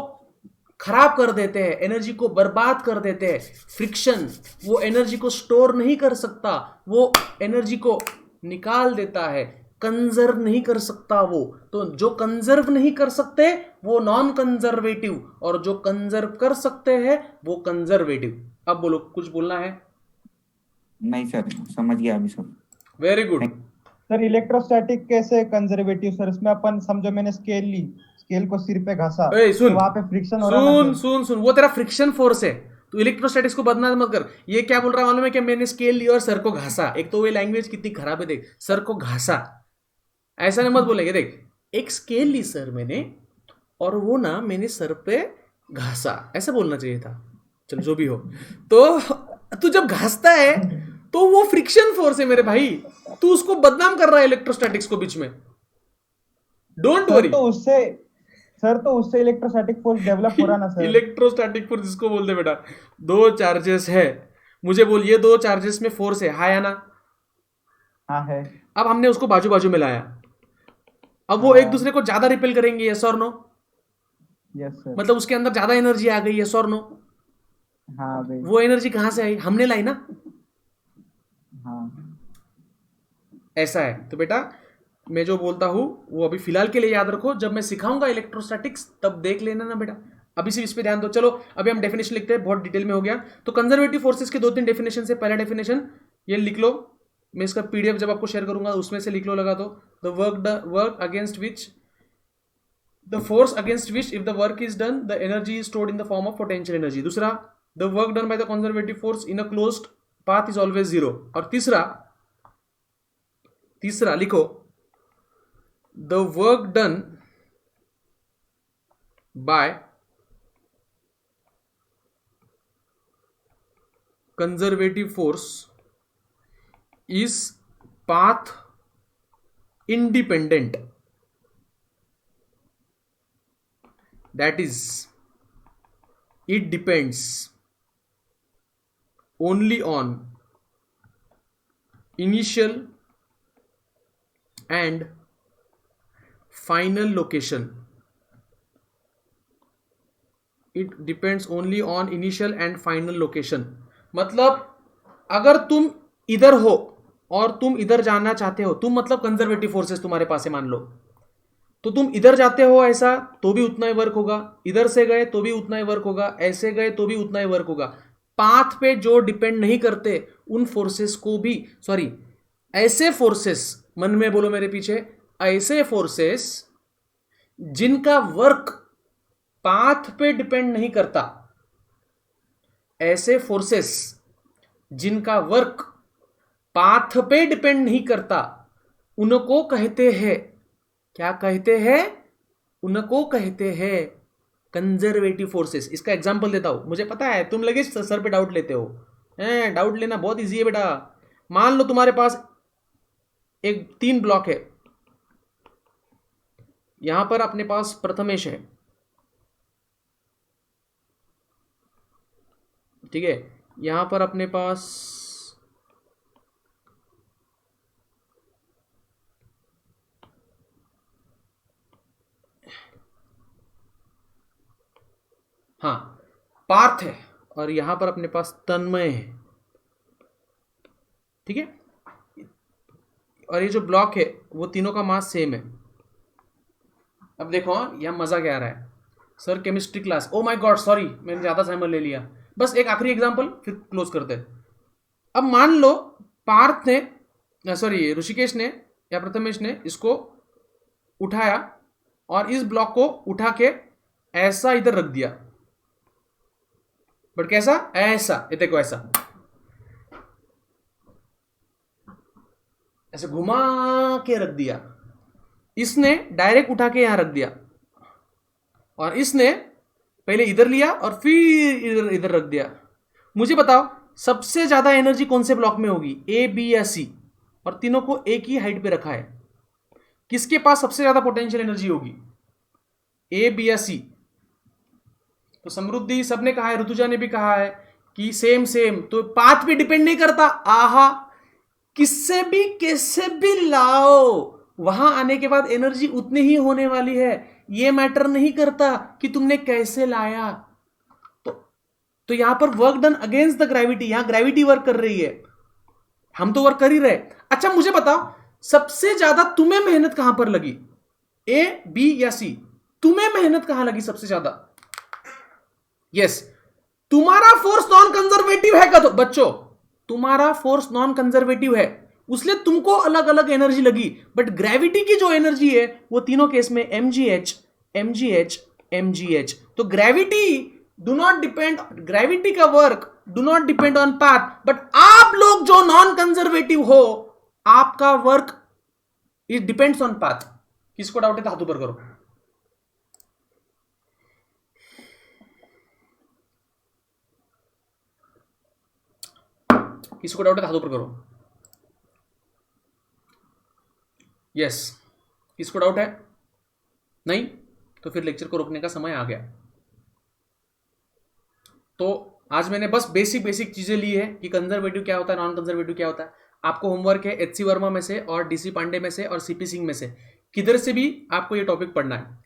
खराब कर देते हैं, एनर्जी को बर्बाद कर देते हैं। फ्रिक्शन वो एनर्जी को स्टोर नहीं कर सकता, वो एनर्जी को निकाल देता है, कंजर्व नहीं कर सकता वो। तो जो कंजर्व नहीं कर सकते वो नॉन कंजर्वेटिव, और जो कंजर्व कर सकते हैं वो कंजर्वेटिव। अब बोलो, कुछ बोलना है? नहीं सर, समझ गया अभी सब। Very good. सर इलेक्ट्रोस्टैटिक कैसे कंजर्वेटिव सर? इसमें अपन समझो मैंने स्केल ली, स्केल को सिर पे घासा, सुन तो वहां पे फ्रिक्शन हो रहा है ना सुन सुन, वो तेरा फ्रिक्शन फोर्स है। तो इलेक्ट्रोस्टैटिक्स को बदनाम मत कर। ये क्या बोल रहा है मालूम है? कि मैंने स्केल ली और सर को घासा। एक तो वो लैंग्वेज कितनी खराब है देख, सर को घासा, ऐसा नहीं मत बोलेंगे। देख, एक स्केल ली सर मैंने, और वो ना मैंने सर पे घासा, ऐसा बोलना चाहिए था। चलो जो भी हो, तो तू जब घासता है तो वो फ्रिक्शन फोर्स है मेरे भाई। तू उसको बदनाम कर रहा है इलेक्ट्रोस्टैटिक्स को बीच में। Don't worry. सर तो उससे इलेक्ट्रोस्टैटिक फोर्स डेवलप हो रहा ना सर। इलेक्ट्रोस्टैटिक फोर्स जिसको बोलते बेटा, दो चार्जेस है, मुझे बोल, ये दो चार्जेस में फोर्स है, हाँ या ना? हाँ है। अब हमने उसको बाजू बाजू में लाया, अब वो एक दूसरे को ज्यादा रिपेल करेंगे, यस और नो? Yes sir. मतलब उसके अंदर ज्यादा एनर्जी आ गई, यस और नो? हाँ भाई। वो एनर्जी कहां से आई? हमने लाई ना। हाँ ऐसा है। तो बेटा मैं जो बोलता हूं वो अभी फिलहाल के लिए याद रखो, जब मैं सिखाऊंगा इलेक्ट्रोस्टैटिक्स तब देख लेना ना बेटा। अभी सिर्फ इस पे ध्यान दो। चलो अभी हम डेफिनेशन लिखते हैं, बहुत डिटेल में हो गया। तो कंजर्वेटिव फोर्सेस के 2-3 डेफिनेशन है। पहला डेफिनेशन ये लिख लो, मैं इसका पीडीएफ जब आपको शेयर करूंगा उसमें से लिख लो, लगा दो। The work against which, the force against which if the work is done the energy is stored in the form of potential energy. दूसरा, the work done by the conservative force in a closed path is always zero. और तीसरा लिखो, the work done by conservative force is path independent, that is it depends only on initial and final location. It depends only on initial and final location. मतलब अगर तुम इधर हो और तुम इधर जाना चाहते हो, तुम मतलब कंजर्वेटिव फोर्सेस तुम्हारे पास है मान लो, तो तुम इधर जाते हो ऐसा तो भी उतना ही वर्क होगा, इधर से गए तो भी उतना ही वर्क होगा, ऐसे गए तो भी उतना ही वर्क होगा। पाथ पे जो डिपेंड नहीं करते उन फोर्सेस को भी, सॉरी, ऐसे फोर्सेस, मन में बोलो मेरे पीछे, ऐसे फोर्सेस जिनका वर्क पाथ पे डिपेंड नहीं करता, ऐसे फोर्सेस जिनका वर्क पाथ पे डिपेंड नहीं करता, उनको कहते हैं, क्या कहते हैं? उनको कहते हैं कंजर्वेटिव फोर्सेस। इसका एग्जांपल देता हूं, मुझे पता है तुम लगे सर पे डाउट लेते हो, डाउट लेना बहुत इजी है बेटा। मान लो तुम्हारे पास एक 3 ब्लॉक है, यहां पर अपने पास प्रथमेश है, ठीक है, यहां पर अपने पास हाँ पार्थ है, और यहां पर अपने पास तन्मय है, ठीक है। और ये जो ब्लॉक है वो तीनों का मास सेम है। अब देखो यहां मजा क्या आ रहा है, sir chemistry class, oh my God sorry मैंने ज्यादा समय ले लिया, बस एक आखिरी एग्जांपल फिर क्लोज करते हैं। अब मान लो पार्थ ने, सॉरी ऋषिकेश ने या प्रथमेश ने इसको उठाया और इस ब्लॉक को उठा के ऐसा इधर रख दिया, बट कैसा? ऐसा, ये देखो ऐसा, ऐसे घुमा के रख दिया। इसने डायरेक्ट उठा के यहां रख दिया, और इसने पहले इधर लिया और फिर इधर इधर रख दिया। मुझे बताओ सबसे ज्यादा एनर्जी कौन से ब्लॉक में होगी, ए, बी या सी? और तीनों को एक ही हाइट पे रखा है, किसके पास सबसे ज्यादा पोटेंशियल एनर्जी होगी, ए, बी या सी? तो समृद्धि सबने कहा है, ऋतुजा ने भी कहा है कि सेम सेम, तो पाथ पे डिपेंड नहीं करता। आहा, किससे भी कैसे भी लाओ, वहां आने के बाद एनर्जी उतनी ही होने वाली है। ये मैटर नहीं करता कि तुमने कैसे लाया, तो यहां पर work done against the gravity, यहां ग्रेविटी वर्क कर रही है, हम तो वर्क कर ही रहे। अच्छा मुझे बता, सबसे ज्यादा तुम्हें मेहनत कहां पर लगी, ए बी या सी? तुम्हें मेहनत कहां लगी सबसे ज्यादा? यस, तुम्हारा फोर्स नॉन कंजर्वेटिव है। तो बच्चों तुम्हारा फोर्स नॉन कंजर्वेटिव है, उसलिए तुमको अलग अलग एनर्जी लगी, बट ग्रेविटी की जो एनर्जी है वो तीनों केस में mgh mgh mgh। तो gravity do not depend, gravity का work do not depend on path, but आप लोग जो नॉन कंजर्वेटिव हो आपका work it depends on path. किसको डाउट है तो हाथ ऊपर करो। किसको डाउट है तो हाथ ऊपर करो। यस, किसको डाउट है? नहीं तो फिर लेक्चर को रोकने का समय आ गया। तो आज मैंने बस बेसिक चीजें ली है कि कंजर्वेटिव क्या होता है, नॉन कंजर्वेटिव क्या होता है। आपको होमवर्क है एचसी वर्मा में से और डीसी पांडे में से और सीपी सिंह में से, किधर से भी आपको ये टॉपिक पढ़ना है।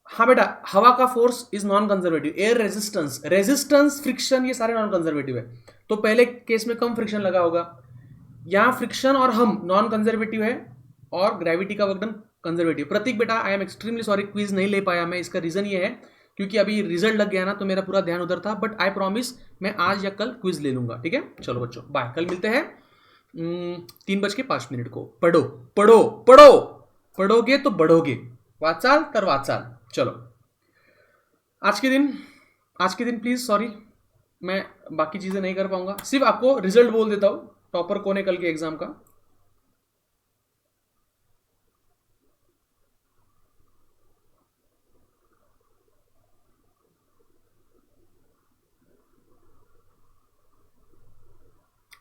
हाँ बेटा, हवा का force is non conservative, air resistance, resistance, friction, ये सारे नॉन कंजर्वेटिव है। तो पहले केस में कम फ्रिक्शन लगा होगा, यहां फ्रिक्शन और हम नॉन कंजर्वेटिव है और ग्रेविटी का वर्क डन कंजर्वेटिव। प्रतीक बेटा I am extremely sorry, quiz नहीं ले पाया मैं, इसका रीजन ये है क्योंकि अभी रिजल्ट लग गया ना तो मेरा पूरा ध्यान उधर था, बट आई प्रॉमिस मैं आज या कल क्विज ले लूंगा। ठीक है, चलो बच्चों बाय, कल मिलते हैं 3:05 को। पढ़ो पढ़ो पढ़ो, पढ़ोगे तो बढ़ोगे, वाचाल तर वाचाल। चलो आज के दिन प्लीज सॉरी मैं बाकी चीजें नहीं कर पाऊंगा, सिर्फ आपको रिजल्ट बोल देता हूं टॉपर कौन है कल के एग्जाम का।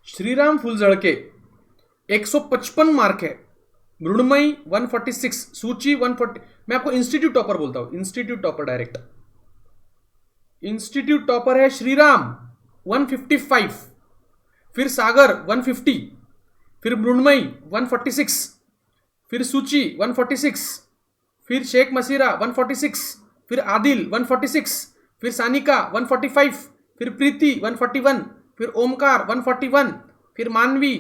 श्रीराम फुलझड़के 155 मार्क है, मृणमयी 146, सूची 140। मैं आपको इंस्टीट्यूट टॉपर बोलता हूं, institute topper direct. Institute topper है श्रीराम 155, फिर सागर 150, फिर मृणमयी 146, फिर सूची 146, फिर शेख मसीरा 146, फिर आदिल 146, फिर सानिका 145, फिर प्रीति 141, फिर ओमकार 141, फिर मानवी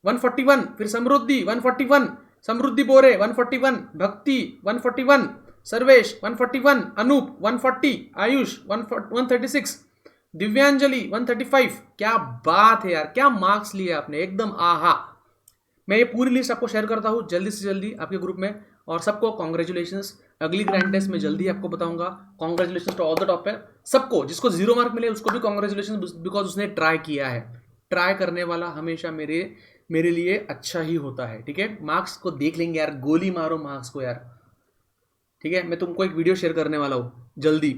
141, फिर समृद्धि 141, समृद्धि बोरे 141, भक्ति 141, सर्वेश 141, अनूप 140, आयुष 136, दिव्यांजलि 135। क्या बात है यार, क्या मार्क्स लिए आपने, एकदम आहा। मैं ये पूरी लिस्ट आपको शेयर करता हूँ जल्दी से जल्दी आपके ग्रुप में, और सबको कॉन्ग्रेचुलेशंस। अगली ग्रैंड टेस्ट में जल्दी आपको बताऊंगा। Congratulations to all the topper, सबको, जिसको 0 मार्क मिले उसको भी कॉन्ग्रेचुलेशंस, बिकॉज उसने ट्राई किया है। ट्राई करने वाला हमेशा मेरे लिए अच्छा ही होता है। ठीक है, मार्क्स को देख लेंगे यार, गोली मारो मार्क्स को यार। ठीक है, मैं तुमको एक वीडियो शेयर करने वाला हूँ जल्दी,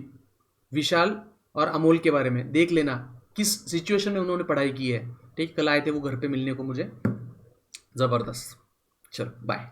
विशाल और अमोल के बारे में, देख लेना किस सिचुएशन में उन्होंने पढ़ाई की है। ठीक, कल आए थे वो घर पे मिलने को मुझे, जबरदस्त। चलो बाय।